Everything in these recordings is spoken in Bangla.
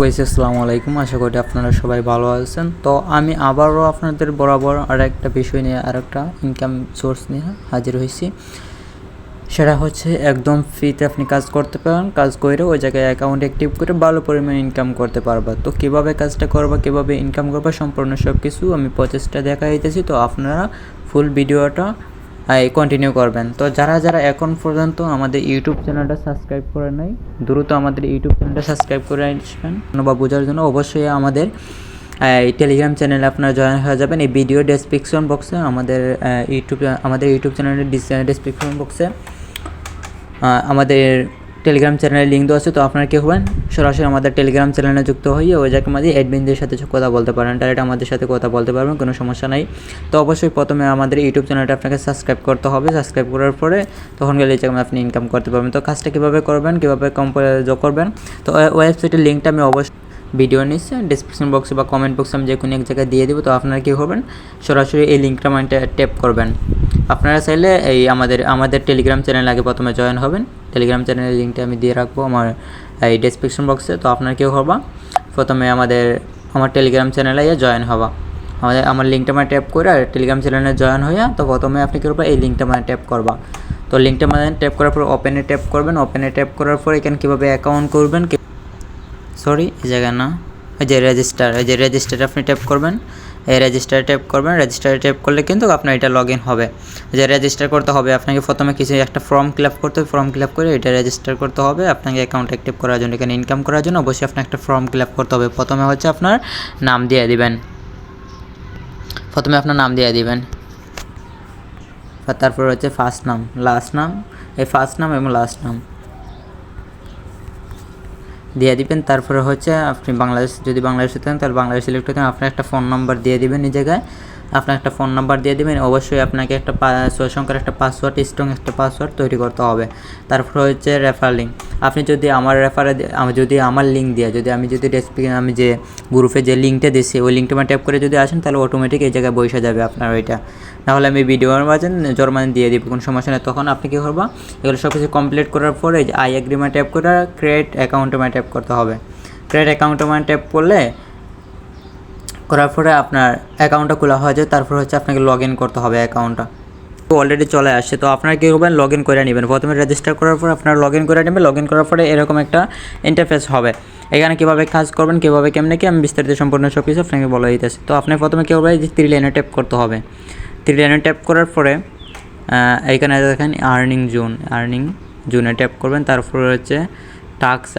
গাইস আসসালামু আলাইকুম। আশা করি আপনারা সবাই ভালো আছেন। তো আমি আবারও আপনাদের বরাবর আরেকটা বিষয় নিয়ে আরেকটা ইনকাম সোর্স নিয়ে হাজির হয়েছি। সেটা হচ্ছে একদম ফ্রিতে আপনি কাজ করতে পারেন, কাজ করে ওই জায়গায় অ্যাকাউন্ট অ্যাক্টিভ করে ভালো পরিমাণে ইনকাম করতে পারবা। তো কীভাবে কাজটা করবা, কীভাবে ইনকাম করবা, সম্পূর্ণ সব কিছু আমি প্রচেষ্টা দেখা দিতেছি। তো আপনারা ফুল ভিডিওটা কন্টিনিউ করবেন। তো যারা যারা এখন পর্যন্ত আমাদের ইউটিউব চ্যানেলটা সাবস্ক্রাইব করে নাই, দ্রুত আমাদের ইউটিউব চ্যানেলটা সাবস্ক্রাইব করে আসবেন বা বোঝার জন্য অবশ্যই আমাদের এই টেলিগ্রাম চ্যানেলে আপনারা জয়েন হয়ে যাবেন। এই ভিডিও ডেসক্রিপশন বক্সে আমাদের ইউটিউব চ্যানেলের ডেসক্রিপশন বক্সে আমাদের টেলিগ্রাম চ্যানেলের লিঙ্ক দেওয়া আছে। তো আপনারা কী হবেন, সরাসরি আমাদের টেলিগ্রাম চ্যানেলে যুক্ত হয়ে ওই জায়গার মাঝে অ্যাডমিনদের সাথে কথা বলতে পারেন, ডাইরেক্ট আমাদের সাথে কথা বলতে পারবেন, কোনো সমস্যা নাই। তো অবশ্যই প্রথমে আমাদের ইউটিউব চ্যানেলটা আপনাকে সাবস্ক্রাইব করতে হবে। সাবস্ক্রাইব করার পরে তখন গেলে এই জায়গায় আপনি ইনকাম করতে পারবেন। তো কাজটা কীভাবে করবেন, কীভাবে করবেন, তো ওয়েবসাইটের লিঙ্কটা আমি অবশ্যই ভিডিও নিচ্ছে ডিসক্রিপশন বক্সে বা কমেন্ট বক্সে আমি যে কোনো এক জায়গায় দিয়ে দেবো। তো আপনারা কী করবেন, সরাসরি এই লিঙ্কটা মাইন্ডে ট্যাপ করবেন। আপনারা চাইলে এই আমাদের টেলিগ্রাম চ্যানেল আগে প্রথমে জয়েন হবেন। টেলিগ্রাম চ্যানেলের লিঙ্কটা আমি দিয়ে রাখবো আমার এই ডেসক্রিপশন বক্সে। তো আপনারা কী করবা, প্রথমে আমার টেলিগ্রাম চ্যানেলে জয়েন হবা। আমার লিঙ্কটা মানে ট্যাপ করে আর টেলিগ্রাম চ্যানেলে জয়েন হইয়া তো প্রথমে আপনি কী করবা, এই লিঙ্কটা মানে ট্যাপ করবা। তো লিঙ্কটা মানে ট্যাপ করার পর ওপেনে ট্যাপ করবেন। ওপেনে ট্যাপ করার পর এখানে কীভাবে অ্যাকাউন্ট করবেন, এই জায়গায় না, এই যে রেজিস্টার আপনি ট্যাপ করবেন। এই রেজিস্টারে ট্যাপ করবেন। রেজিস্টারে ট্যাপ করলে কিন্তু আপনার এটা লগ ইন হবে। যে রেজিস্টার করতে হবে আপনাকে প্রথমে কিছু একটা ফর্ম ফিল আপ করতে হবে। ফর্ম ফিল আপ করে এটা রেজিস্টার করতে হবে আপনাকে অ্যাকাউন্ট অ্যাক্টিভ করার জন্য। এখানে ইনকাম করার জন্য অবশ্যই আপনার একটা ফর্ম ফিল আপ করতে হবে। প্রথমে হচ্ছে আপনার নাম দিয়ে দিবেন। তারপর হচ্ছে ফার্স্ট নাম, লাস্ট নাম, এই ফার্স্ট নাম এবং লাস্ট নাম দিয়ে দিবেন। তারপরে হচ্ছে আপনি যদি বাংলাদেশে থাকেন তাহলে বাংলাদেশ সিলেক্ট করতে আপনার একটা ফোন নাম্বার দিয়ে দিবেন। এই জায়গায় আপনার একটা ফোন নাম্বার দিয়ে দেবেন। অবশ্যই আপনাকে একটা 6 সংখ্যার একটা পাসওয়ার্ড, স্ট্রং একটা পাসওয়ার্ড তৈরি করতে হবে। তারপর হচ্ছে রেফার লিঙ্ক। আপনি যদি আমার লিঙ্ক দিয়ে আমি যে গ্রুপে যে লিঙ্কটা দিয়েছি ওই লিঙ্কটা ট্যাপ করে যদি আসেন তাহলে অটোমেটিক এই জায়গায় বসে যাবে আপনার ওইটা। নাহলে আমি ভিডিওর মাঝে জরমান দিয়ে দিব, কোনো সমস্যা নেই। তখন আপনি কী করবা, এগুলো সব কিছু কমপ্লিট করার পরে যে আই এগ্রিমেন্ট ট্যাপ করে ক্রিয়েট অ্যাকাউন্টে ট্যাপ করতে হবে। ক্রিয়েট অ্যাকাউন্টে ট্যাপ করার পরে আপনার অ্যাকাউন্টটা খোলা হয়ে যায়। তারপর হচ্ছে আপনাকে লগ ইন করতে হবে অ্যাকাউন্টটা। তো অলরেডি চলে আসছে। তো আপনারা কী করবেন, লগ ইন করে নেবেন। প্রথমে রেজিস্টার করার পর আপনারা লগ ইন করে নেবেন। লগ ইন করার পরে এরকম একটা ইন্টারফেস হবে। এখানে কীভাবে কাজ করবেন, কীভাবে কেমনে কি আমি বিস্তারিত সম্পূর্ণ সব কিছু আপনাকে বলে দিতেছি। তো আপনি প্রথমে কী করবেন, যে 3 লাইনে ট্যাপ করতে হবে। 3 লাইনে ট্যাপ করার পরে এইখানে দেখেন আর্নিং জোনে ট্যাপ করবেন। তারপর হচ্ছে টাস্ক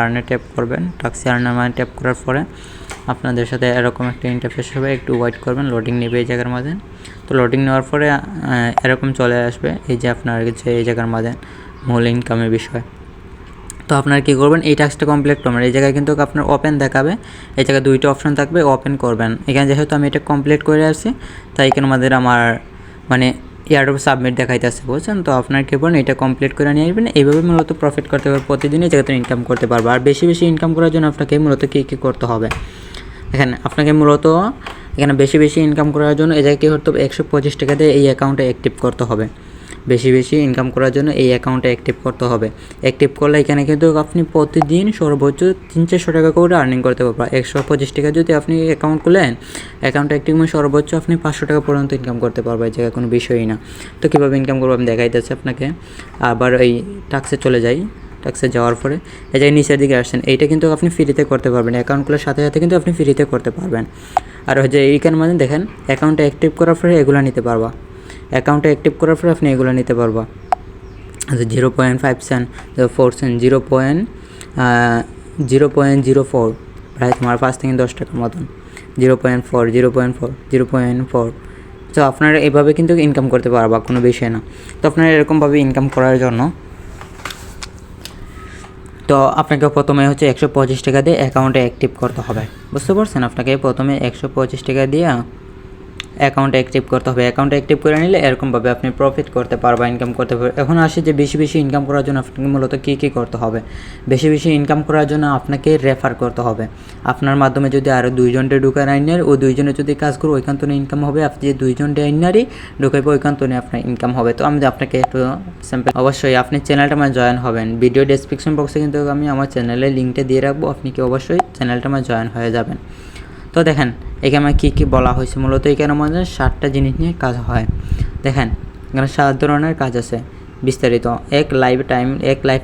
আর্নে ট্যাপ করবেন। টাস্ক আর্নার মানে ট্যাপ করার পরে আপনাদের সাথে এরকম একটা ইন্টারফেস হবে। একটু ওয়েট করবেন, লোডিং নেবে এই জায়গার মাঝে। তো লোডিং নেওয়ার পরে এরকম চলে আসবে এই যে আপনার কাছে এই জায়গার মাঝে মূল ইনকামের বিষয়। তো আপনারা কী করবেন, এই টাস্কটা কমপ্লিট করবেন। এই জায়গায় কিন্তু আপনার ওপেন দেখাবে, এই জায়গায় 2টা অপশন থাকবে, ওপেন করবেন। এখানে যেহেতু আমি এটা কমপ্লিট করে আসছি তাই এখানে আমার মানে ইয়ারড্রপ সাবমিট দেখাইতেছে, বুঝছেন। তো আপনার কী করবেন, এটা কমপ্লিট করে নিয়ে আসবেন। এইভাবে মূলত প্রফিট করতে পারবে, প্রতিদিন এই জায়গাতে ইনকাম করতে পারবে। আর বেশি ইনকাম করার জন্য আপনাকে মূলত কী করতে হবে, এখানে বেশি ইনকাম করার জন্য এই জায়গায় কী করতে হবে, 125 টাকা দিয়ে এই অ্যাকাউন্টে অ্যাক্টিভ করতে হবে। বেশি ইনকাম করার জন্য এই অ্যাকাউন্টে অ্যাক্টিভ করতে হবে। অ্যাক্টিভ করলে এখানে কিন্তু আপনি প্রতিদিন সর্বোচ্চ 300-400 টাকা করে আর্নিং করতে পারবেন। 125 টাকা যদি আপনি অ্যাকাউন্ট খুলেন, অ্যাকাউন্ট অ্যাক্টিভ সর্বোচ্চ আপনি 500 টাকা পর্যন্ত ইনকাম করতে পারবেন। এই জায়গায় কোনো বিষয়ই না। তো কীভাবে ইনকাম করবো আমি দেখাইতেছি আপনাকে। আবার এই টাস্কে চলে যাই। টাস্কে যাওয়ার পরে এই জায়গায় নিচের দিকে আসছেন, এইটা কিন্তু আপনি ফ্রিতে করতে পারবেন। অ্যাকাউন্ট খোলার সাথে সাথে কিন্তু আপনি ফ্রিতে করতে পারবেন। আর হচ্ছে এইখানে মানে দেখেন অ্যাকাউন্টে অ্যাক্টিভ করার পরে এগুলো নিতে পারবা। অ্যাকাউন্টে অ্যাক্টিভ করার পরে আপনি এগুলো নিতে পারবা। আচ্ছা 0.5 সেন্ট, 4 সেন্ট, 0.04 প্রায় তোমার 5 থেকে 10 টাকার মতন। 0.4। তো আপনারা এইভাবে কিন্তু ইনকাম করতে পারবা, কোনো বিষয় না। তো আপনারা এরকমভাবে ইনকাম করার জন্য তো আপনাকে প্রথমে হচ্ছে 125 টাকা দিয়ে অ্যাকাউন্টে অ্যাক্টিভ করতে হবে, বুঝতে পারছেন। আপনাকে প্রথমে 125 টাকা দিয়ে অ্যাকাউন্ট অ্যাক্টিভ করতে হবে। অ্যাকাউন্ট অ্যাক্টিভ করে নিলে এরকমভাবে আপনি প্রফিট করতে পারবেন, ইনকাম করতে পারবেন। এখন আসে যে বেশি বেশি ইনকাম করার জন্য আপনাকে মূলত কী করতে হবে। বেশি বেশি ইনকাম করার জন্য আপনাকে রেফার করতে হবে। আপনার মাধ্যমে যদি আরও 2 জনকে ঢুকায় আইনার, ও 2 জনে যদি কাজ করো ওইখান থেকে ইনকাম হবে। আপনি যে 2 জনকে আইনারই ঢুকাইবে ওইখান থেকে আপনার ইনকাম হবে। তো আমি আপনাকে একটু স্যাম্পল, অবশ্যই আপনি চ্যানেলটা আমার জয়েন হবেন। ভিডিও ডেসক্রিপশন বক্সে কিন্তু আমি আমার চ্যানেলের লিঙ্কটা দিয়ে রাখবো, আপনি কি অবশ্যই চ্যানেলটা আমার জয়েন হয়ে যাবেন। তো দেখেন এখানে কী বলা হয়েছে, মূলত এখানে মধ্যে 7টা জিনিস নিয়ে কাজ হয়। দেখেন এখানে 7 ধরনের কাজ আছে বিস্তারিত। 1 লাইফ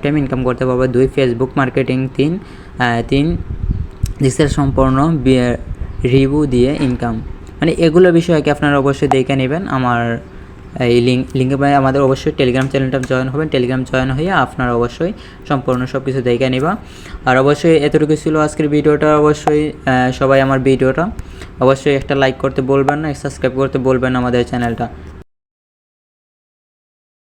টাইম ইনকাম করতে পারবে। 2 ফেসবুক মার্কেটিং। 3 ডিজিটাল সম্পূর্ণ রিভিউ দিয়ে ইনকাম। মানে এগুলো বিষয়কে আপনারা অবশ্যই দেখে নেবেন। আমার এই লিঙ্কে পাই আমাদের অবশ্যই টেলিগ্রাম চ্যানেলটা জয়েন হবেন। টেলিগ্রাম জয়েন হয়ে আপনারা অবশ্যই সম্পূর্ণ সব কিছু দেখে নেবা। আর অবশ্যই এতটুকু ছিল আজকের ভিডিওটা। অবশ্যই সবাই আমার ভিডিওটা অবশ্যই একটা লাইক করতে বলবেন না, সাবস্ক্রাইব করতে বলবেন আমাদের চ্যানেলটা।